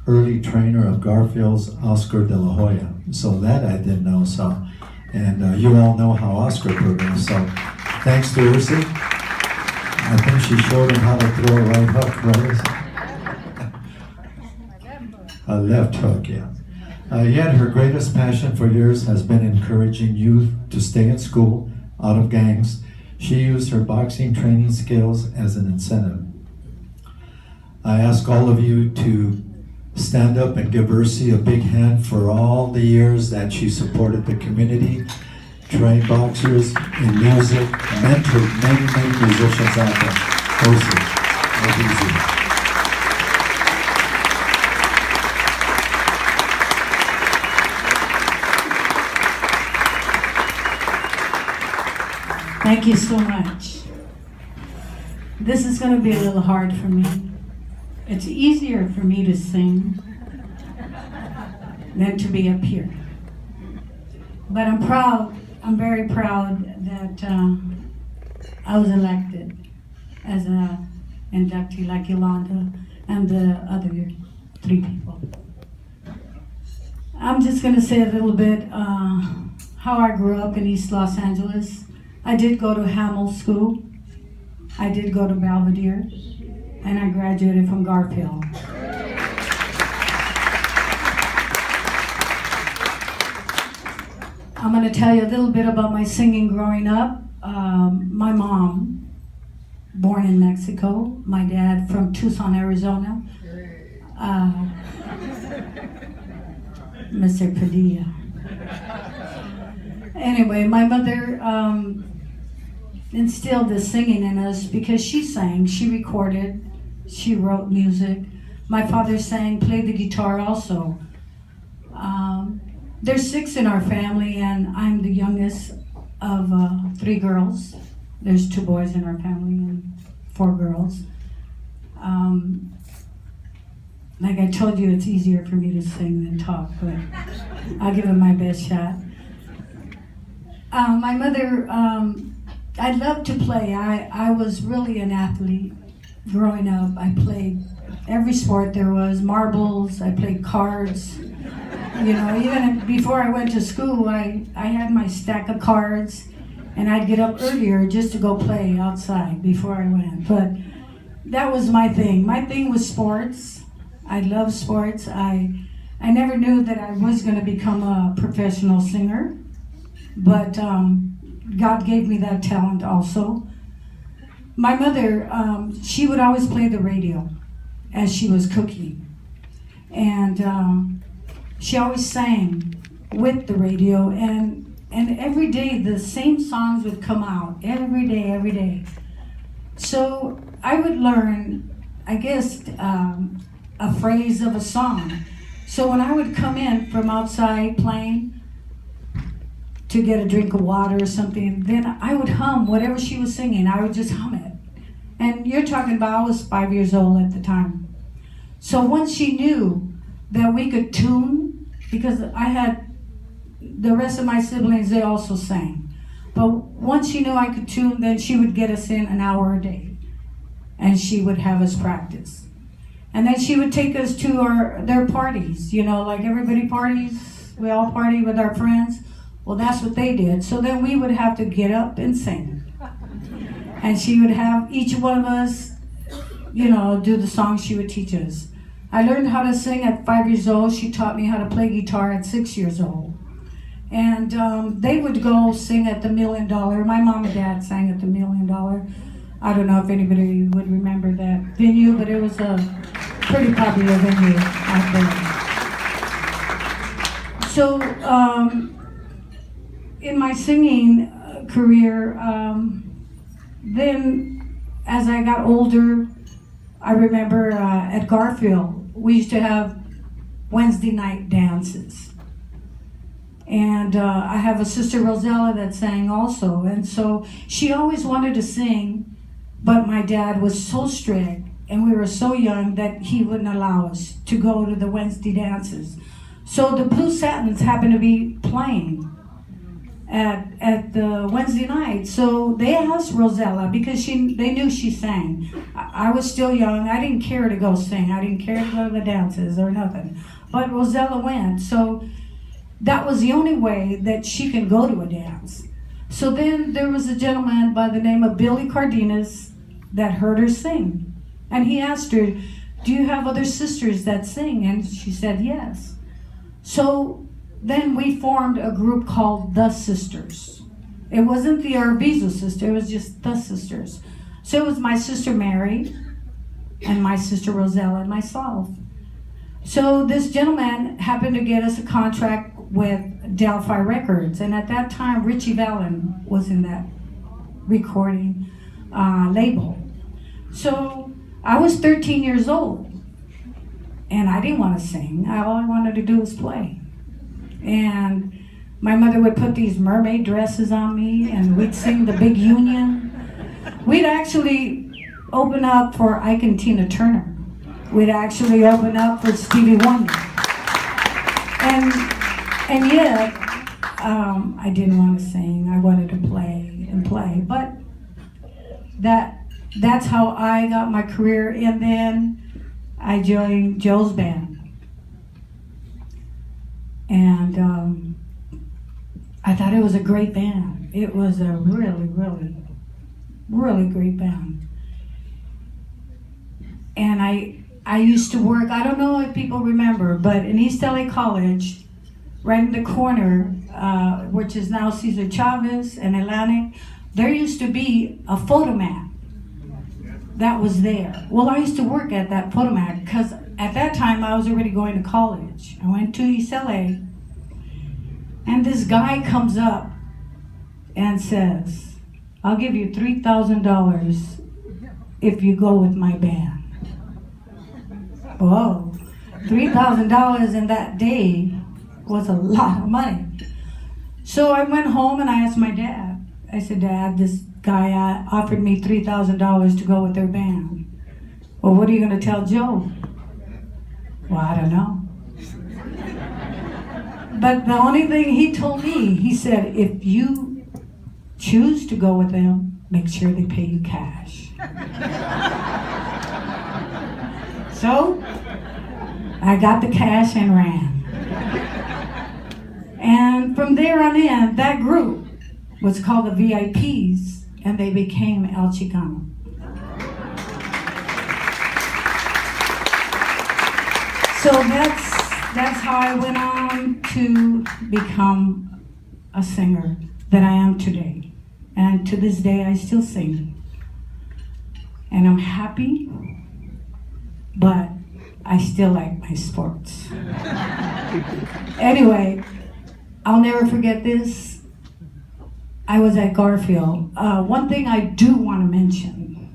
early trainer of Garfield's Oscar de la Hoya. So that I didn't know. So, and you all know how Oscar progressed. So thanks to Ersi. I think she showed him how to throw a right hook, right? A left hook, yeah. Yet her greatest passion for years has been encouraging youth to stay in school, out of gangs. She used her boxing training skills as an incentive. I ask all of you to stand up and give Ersi a big hand for all the years that she supported the community, trained boxers in music, mentored many, many musicians out there. Ersi, Arvizu. Thank you so much. This is going to be a little hard for me. It's easier for me to sing than to be up here. But I'm proud, I'm very proud that I was elected as an inductee like Yolanda and the other 3 people. I'm just going to say a little bit how I grew up in East Los Angeles. I did go to Hamill School. I did go to Belvedere. And I graduated from Garfield. I'm going to tell you a little bit about my singing growing up. My mom, born in Mexico. My dad from Tucson, Arizona. Mr. Padilla. Anyway, my mother instilled this singing in us because she sang, she recorded, she wrote music. My father sang, played the guitar also. There's 6 in our family, and I'm the youngest of 3 girls. There's 2 boys in our family and 4 girls. Like I told you, it's easier for me to sing than talk, but I'll give it my best shot. My mother, I loved to play. I was really an athlete growing up. I played every sport there was, marbles, I played cards. You know, even before I went to school, I had my stack of cards, and I'd get up earlier just to go play outside before I went. But that was my thing. My thing was sports. I love sports. I never knew that I was going to become a professional singer, but God gave me that talent also. My mother, she would always play the radio as she was cooking. And she always sang with the radio. And every day, the same songs would come out. Every day. So I would learn, I guess, a phrase of a song. So when I would come in from outside playing, to get a drink of water or something, then I would hum whatever she was singing. I would just hum it. And you're talking about, I was 5 years old at the time. So once she knew that we could tune, because I had the rest of my siblings, they also sang. But once she knew I could tune, then she would get us in an hour a day. And she would have us practice. And then she would take us to their parties, you know, like everybody parties, we all party with our friends. Well, that's what they did. So then we would have to get up and sing. And she would have each one of us, you know, do the songs she would teach us. I learned how to sing at 5 years old. She taught me how to play guitar at 6 years old. And they would go sing at the $1 Million. My mom and dad sang at the $1 Million. I don't know if anybody would remember that venue, but it was a pretty popular venue out there. So, in my singing career, then as I got older, I remember at Garfield, we used to have Wednesday night dances. And I have a sister, Rosella, that sang also. And so she always wanted to sing, but my dad was so strict, and we were so young that he wouldn't allow us to go to the Wednesday dances. So the Blue Satins happened to be playing. at the Wednesday night. So they asked Rosella because they knew she sang. I was still young. I didn't care to go sing. I didn't care to go to the dances or nothing. But Rosella went. So that was the only way that she can go to a dance. So then there was a gentleman by the name of Billy Cardenas that heard her sing. And he asked her, "Do you have other sisters that sing?" And she said yes. So then we formed a group called The Sisters. It wasn't the Arvizu sister, it was just The Sisters. So it was my sister Mary and my sister Rosella and myself. So this gentleman happened to get us a contract with Delphi Records, and at that time Richie Vallen was in that recording label. So I was 13 years old and I didn't want to sing. All I wanted to do was play. And my mother would put these mermaid dresses on me and we'd sing the Big Union. We'd actually open up for Ike and Tina Turner. We'd actually open up for Stevie Wonder. And yet, I didn't want to sing. I wanted to play and play. But that's how I got my career. And then I joined Joe's band. And I thought it was a great band. It was a really, really, really great band. And I used to work, I don't know if people remember, but in East LA College, right in the corner, which is now Cesar Chavez and Atlantic, there used to be a photomat that was there. Well, I used to work at that photomat because at that time I was already going to college. I went to East LA, and this guy comes up and says, "I'll give you $3,000 if you go with my band." Whoa, $3,000 in that day was a lot of money. So I went home and I asked my dad. I said, "Dad, this guy offered me $3,000 to go with their band. Well, what are you going to tell Joe?" "Well, I don't know." But the only thing he told me, he said, "If you choose to go with them, make sure they pay you cash." So I got the cash and ran. And from there on in, that group was called the VIPs, and they became El Chicano. So that's how I went on to become a singer that I am today. And to this day, I still sing. And I'm happy, but I still like my sports. Anyway, I'll never forget this. I was at Garfield. One thing I do want to mention,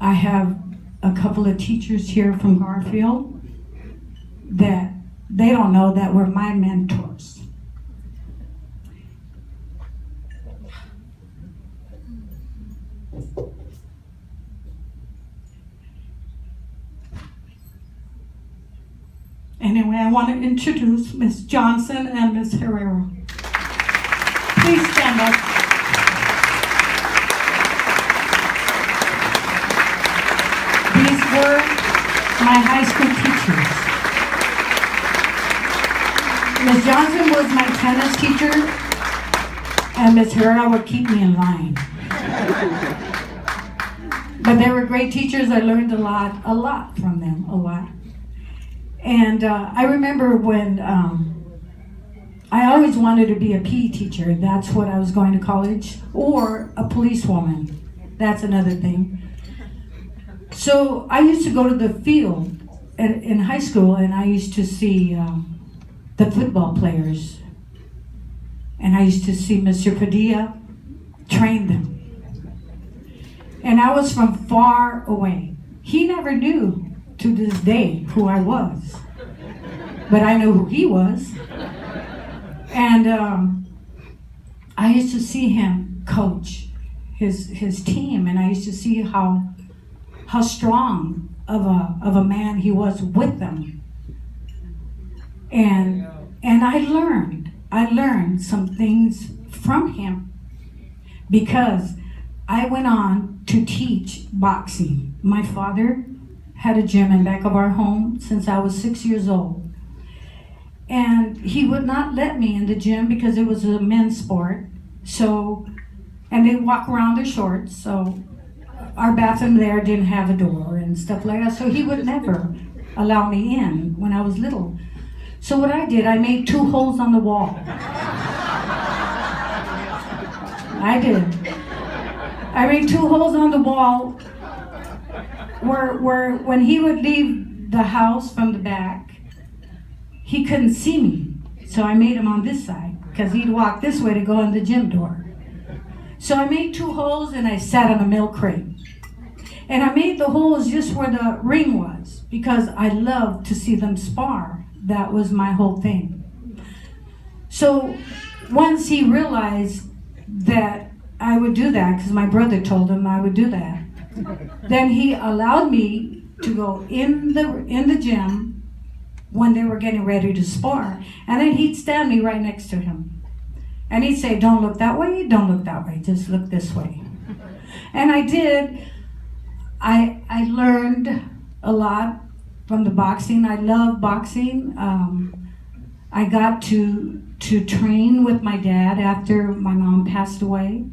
I have a couple of teachers here from Garfield that they don't know that were my mentors. Anyway, I want to introduce Miss Johnson and Miss Herrera. Please stand up. These were my high school teachers. Miss Johnson was my tennis teacher, and Miss Herrera would keep me in line. But they were great teachers. I learned a lot from them, a lot. And I remember when I always wanted to be a PE teacher. That's what I was going to college, or a policewoman. That's another thing. So I used to go to the field in high school, and I used to see the football players. And I used to see Mr. Padilla train them. And I was from far away. He never knew to this day who I was, but I knew who he was. And I used to see him coach his team, and I used to see how strong of a man he was with them. And I learned I learned some things from him because I went on to teach boxing. My father had a gym in back of our home since I was 6 years old. And he would not let me in the gym because it was a men's sport. So, and they walk around their shorts, so our bathroom there didn't have a door and stuff like that. So he would never allow me in when I was little. So what I did, I made 2 holes on the wall. I did. I made 2 holes on the wall where when he would leave the house from the back, he couldn't see me. So I made him on this side because he'd walk this way to go in the gym door. So I made 2 holes and I sat on a milk crate. And I made the holes just where the ring was because I loved to see them spar. That was my whole thing. So once he realized that I would do that, because my brother told him I would do that, then he allowed me to go in the gym when they were getting ready to spar. And then he'd stand me right next to him. And he'd say, don't look that way, don't look that way, just look this way. And I did. I learned a lot from the boxing. I love boxing. I got to train with my dad after my mom passed away.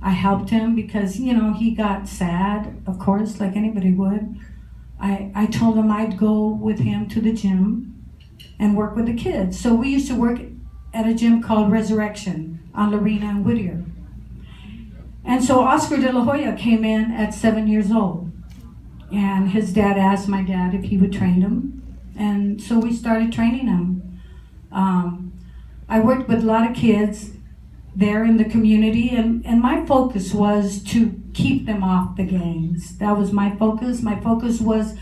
I helped him because, he got sad, of course, like anybody would. I told him I'd go with him to the gym and work with the kids. So we used to work at a gym called Resurrection on Lorena and Whittier. And so Oscar de la Hoya came in at 7 years old. And his dad asked my dad if he would train him. And so we started training him. I worked with a lot of kids there in the community, and my focus was to keep them off the gangs. That was my focus. My focus was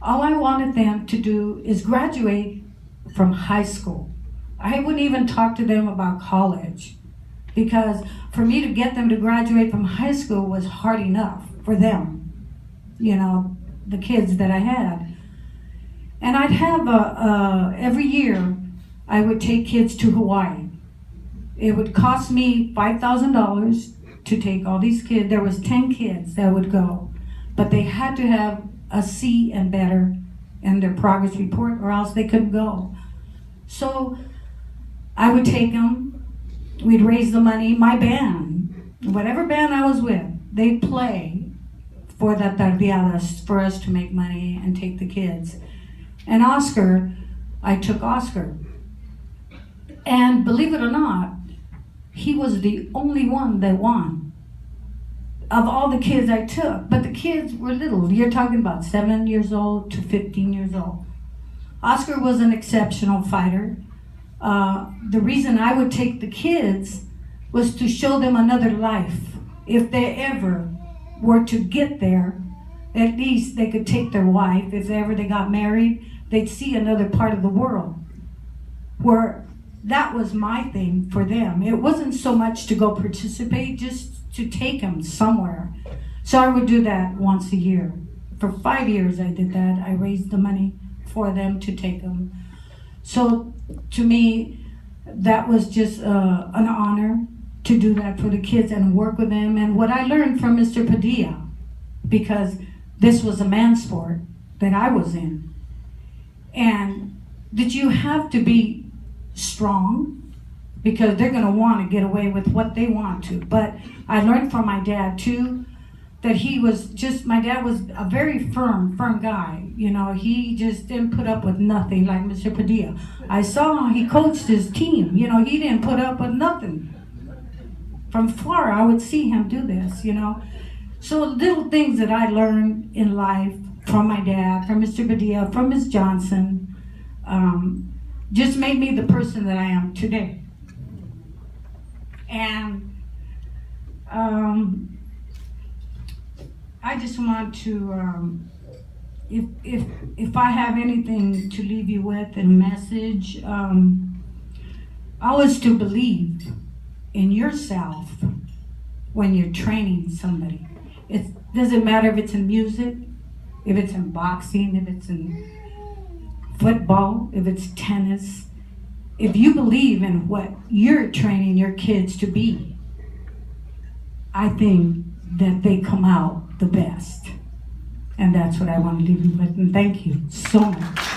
all I wanted them to do is graduate from high school. I wouldn't even talk to them about college because for me to get them to graduate from high school was hard enough for them, the kids that I had. And I'd have every year I would take kids to Hawaii. It would cost me $5,000 to take all these kids. There was 10 kids that would go, but they had to have a C and better in their progress report or else they couldn't go. So I would take them, we'd raise the money. My band, whatever band I was with, they'd play for the tardeadas for us to make money and take the kids. And I took Oscar. And believe it or not, he was the only one that won of all the kids I took. But the kids were little. You're talking about 7 years old to 15 years old. Oscar was an exceptional fighter. The reason I would take the kids was to show them another life. If they ever were to get there, at least they could take their wife. If ever they got married, they'd see another part of the world. Where that was my thing for them. It wasn't so much to go participate, just to take them somewhere. So I would do that once a year. For 5 years I did that. I raised the money for them to take them. So to me, that was just an honor to do that for the kids and work with them. And what I learned from Mr. Padilla, because this was a man's sport that I was in, and that you have to be strong because they're going to want to get away with what they want to. But I learned from my dad too that my dad was a very firm guy. He just didn't put up with nothing like Mr. Padilla. I saw how he coached his team. He didn't put up with nothing. From far, I would see him do this, So little things that I learned in life from my dad, from Mr. Padilla, from Ms. Johnson, just made me the person that I am today. And I just want to, if I have anything to leave you with, a message, always to believe in yourself when you're training somebody. It doesn't matter if it's in music, if it's in boxing, if it's in football, if it's tennis. if you believe in what you're training your kids to be, I think that they come out the best. And that's what I want to leave you with. And thank you so much.